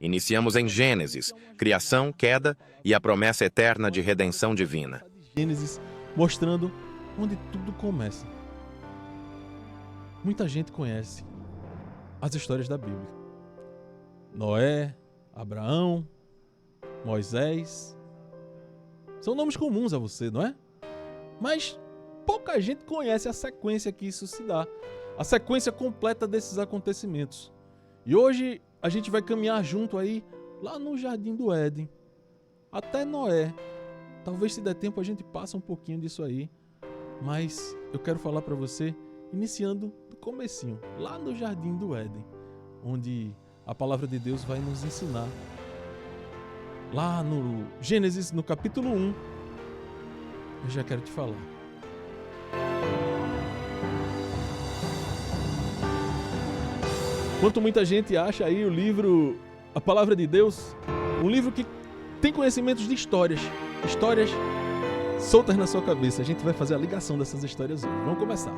Iniciamos em Gênesis, criação, queda e a promessa eterna de redenção divina. Gênesis mostrando onde tudo começa. Muita gente conhece as histórias da Bíblia. Noé, Abraão, Moisés. São nomes comuns a você, não é? Mas pouca gente conhece a sequência que isso se dá. A sequência completa desses acontecimentos. E hoje a gente vai caminhar junto aí, lá no Jardim do Éden, até Noé. Talvez se der tempo a gente passe um pouquinho disso aí. Mas eu quero falar para você, iniciando do comecinho, lá no Jardim do Éden, onde a palavra de Deus vai nos ensinar. Lá no Gênesis, no capítulo 1, eu já quero te falar. Enquanto muita gente acha aí o livro, a palavra de Deus, um livro que tem conhecimentos de histórias soltas na sua cabeça, a gente vai fazer a ligação dessas histórias hoje. Vamos começar.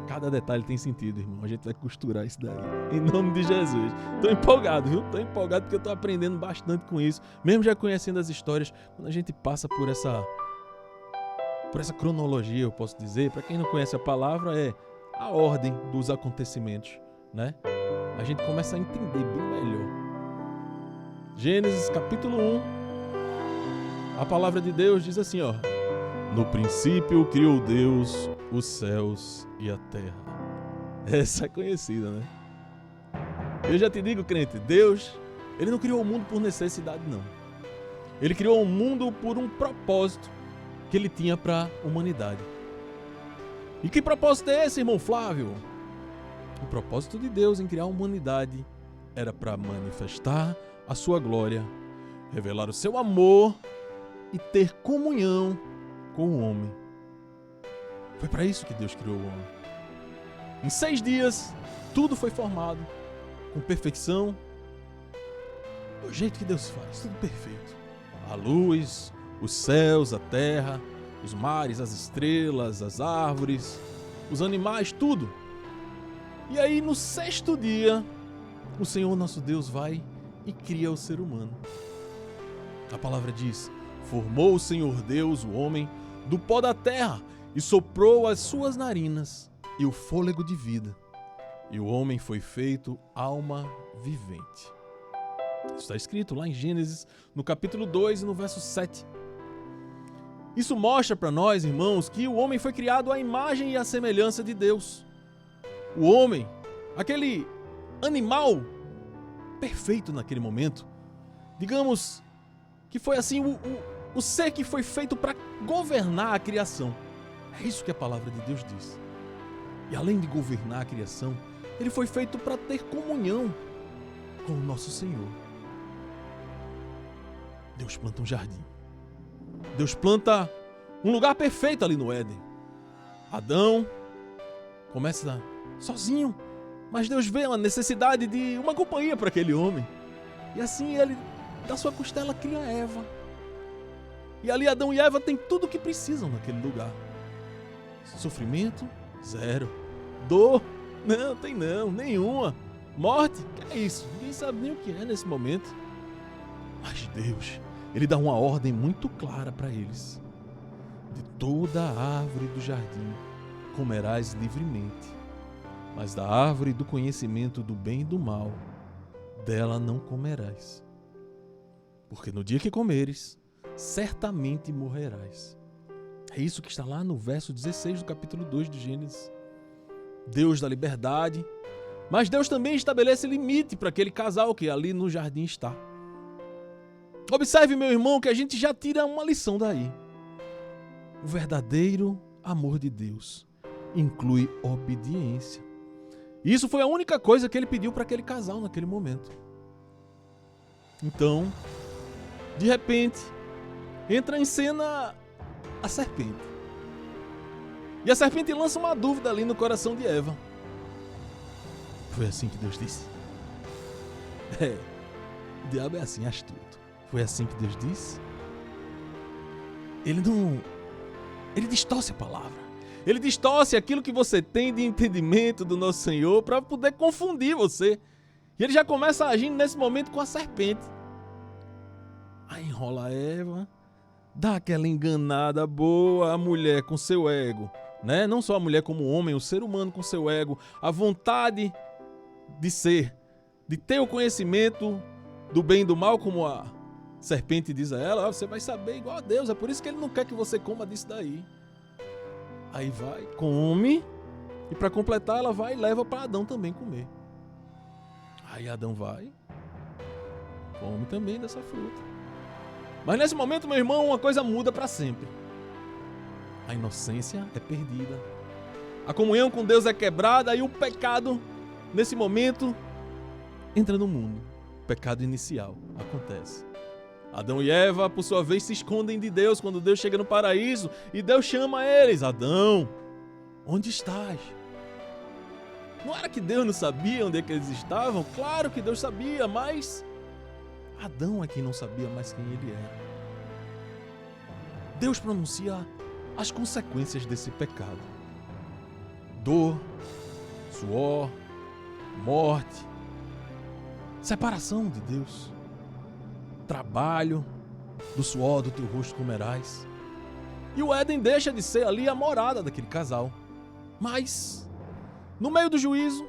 Cada detalhe tem sentido, irmão. A gente vai costurar isso daí. Em nome de Jesus. Tô empolgado, viu? Tô empolgado porque eu tô aprendendo bastante com isso. Mesmo já conhecendo as histórias, quando a gente passa por essa cronologia, eu posso dizer, para quem não conhece a palavra, é a ordem dos acontecimentos, né? A gente começa a entender bem melhor. Gênesis capítulo 1, a palavra de Deus diz assim, ó: no princípio criou Deus os céus e a terra. Essa é conhecida, né? Eu já te digo, crente, Deus, Ele não criou o mundo por necessidade, não. Ele criou o mundo por um propósito que Ele tinha para a humanidade. E que propósito é esse, irmão Flávio? O propósito de Deus em criar a humanidade era para manifestar a sua glória, revelar o seu amor e ter comunhão com o homem. Foi para isso que Deus criou o homem. Em 6 dias, tudo foi formado com perfeição, do jeito que Deus faz, tudo perfeito. A luz, os céus, a terra, os mares, as estrelas, as árvores, os animais, tudo. E aí, no 6º dia, o Senhor nosso Deus vai e cria o ser humano. A palavra diz: formou o Senhor Deus o homem do pó da terra e soprou as suas narinas e o fôlego de vida. E o homem foi feito alma vivente. Isso está escrito lá em Gênesis, no capítulo 2 e no verso 7. Isso mostra para nós, irmãos, que o homem foi criado à imagem e à semelhança de Deus. O homem, aquele animal perfeito naquele momento, digamos que foi assim o ser que foi feito para governar a criação. É isso que a palavra de Deus diz. E além de governar a criação, ele foi feito para ter comunhão com o nosso Senhor. Deus planta um jardim. Deus planta um lugar perfeito ali no Éden. Adão começa sozinho, mas Deus vê uma necessidade de uma companhia para aquele homem. E assim ele, da sua costela, cria Eva. E ali Adão e Eva têm tudo o que precisam naquele lugar. Sofrimento, zero. Dor, não, tem não, nenhuma. Morte, que é isso? Ninguém sabe nem o que é nesse momento. Mas Deus, Ele dá uma ordem muito clara para eles. De toda a árvore do jardim comerás livremente, mas da árvore do conhecimento do bem e do mal, dela não comerás. Porque no dia que comeres, certamente morrerás. É isso que está lá no verso 16 do capítulo 2 de Gênesis. Deus dá liberdade, mas Deus também estabelece limite para aquele casal que ali no jardim está. Observe, meu irmão, que a gente já tira uma lição daí. O verdadeiro amor de Deus inclui obediência. Isso foi a única coisa que ele pediu para aquele casal naquele momento. Então, de repente, entra em cena a serpente. E a serpente lança uma dúvida ali no coração de Eva. Foi assim que Deus disse? O diabo é assim, astuto. Foi assim que Deus disse? Ele distorce a palavra. Ele distorce aquilo que você tem de entendimento do nosso Senhor para poder confundir você. E ele já começa agindo nesse momento com a serpente. Aí enrola a Eva, dá aquela enganada boa, a mulher com seu ego, né? Não só a mulher como o homem, o ser humano com seu ego, a vontade de ser, de ter o conhecimento do bem e do mal, como a serpente diz a ela, você vai saber igual a Deus, é por isso que ele não quer que você coma disso daí. Aí vai, come, e para completar ela vai e leva para Adão também comer. Aí Adão vai, come também dessa fruta. Mas nesse momento, meu irmão, uma coisa muda para sempre. A inocência é perdida. A comunhão com Deus é quebrada e o pecado, nesse momento, entra no mundo. O pecado inicial acontece. Adão e Eva, por sua vez, se escondem de Deus quando Deus chega no paraíso e Deus chama eles. Adão, onde estás? Não era que Deus não sabia onde é que eles estavam? Claro que Deus sabia, mas Adão é quem não sabia mais quem ele era. Deus pronuncia as consequências desse pecado. Dor, suor, morte, separação de Deus, trabalho, do suor do teu rosto comerás. E o Éden deixa de ser ali a morada daquele casal. Mas, no meio do juízo,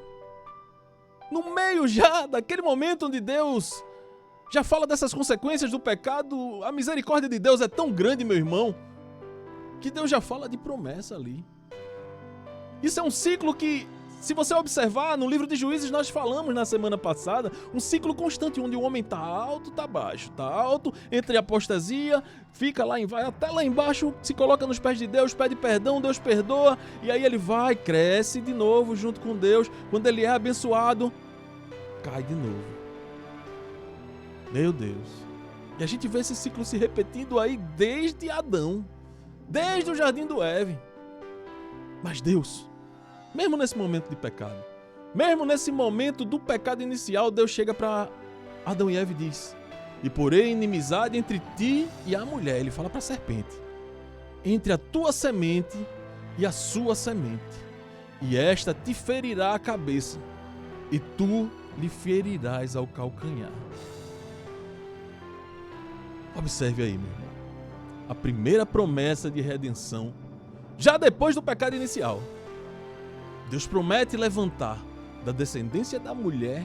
no meio já daquele momento onde Deus já fala dessas consequências do pecado, a misericórdia de Deus é tão grande, meu irmão, que Deus já fala de promessa ali. Isso é um ciclo que, se você observar, no livro de Juízes nós falamos na semana passada, um ciclo constante onde o homem tá alto, tá baixo, tá alto, entra em apostasia, fica lá, vai até lá embaixo, se coloca nos pés de Deus, pede perdão, Deus perdoa, e aí ele vai, cresce de novo junto com Deus, quando ele é abençoado, cai de novo. Meu Deus. E a gente vê esse ciclo se repetindo aí desde Adão, desde o jardim do Éden. Mas Deus, mesmo nesse momento de pecado, mesmo nesse momento do pecado inicial, Deus chega para Adão e Eva e diz: e porém inimizade entre ti e a mulher. Ele fala para a serpente: entre a tua semente e a sua semente, e esta te ferirá a cabeça, e tu lhe ferirás ao calcanhar. Observe aí, meu irmão, a primeira promessa de redenção, já depois do pecado inicial. Deus promete levantar da descendência da mulher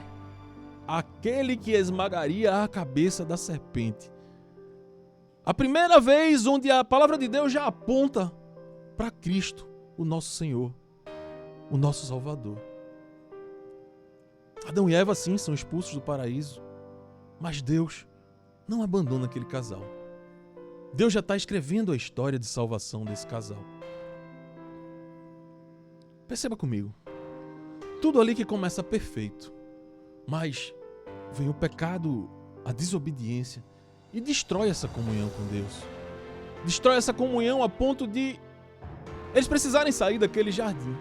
aquele que esmagaria a cabeça da serpente. A primeira vez onde a palavra de Deus já aponta para Cristo, o nosso Senhor, o nosso Salvador. Adão e Eva, sim, são expulsos do paraíso, mas Deus não abandona aquele casal. Deus já está escrevendo a história de salvação desse casal. Perceba comigo, tudo ali que começa perfeito, mas vem o pecado, a desobediência e destrói essa comunhão com Deus. Destrói essa comunhão a ponto de eles precisarem sair daquele jardim.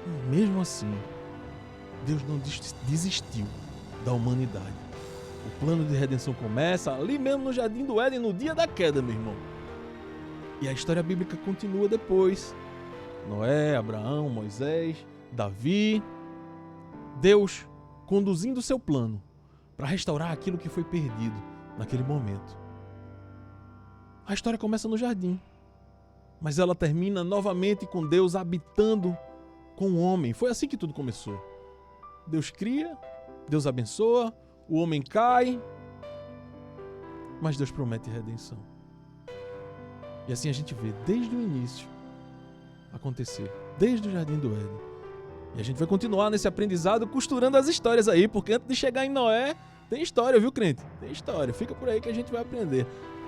E mesmo assim, Deus não desistiu da humanidade. O plano de redenção começa ali mesmo no jardim do Éden, no dia da queda, meu irmão. E a história bíblica continua depois. Noé, Abraão, Moisés, Davi. Deus conduzindo o seu plano para restaurar aquilo que foi perdido naquele momento. A história começa no jardim, mas ela termina novamente com Deus habitando com o homem. Foi assim que tudo começou. Deus cria, Deus abençoa, o homem cai, mas Deus promete redenção. E assim a gente vê desde o início acontecer, desde o jardim do Éden. E a gente vai continuar nesse aprendizado costurando as histórias aí, porque antes de chegar em Noé, tem história, viu, crente? Tem história. Fica por aí que a gente vai aprender.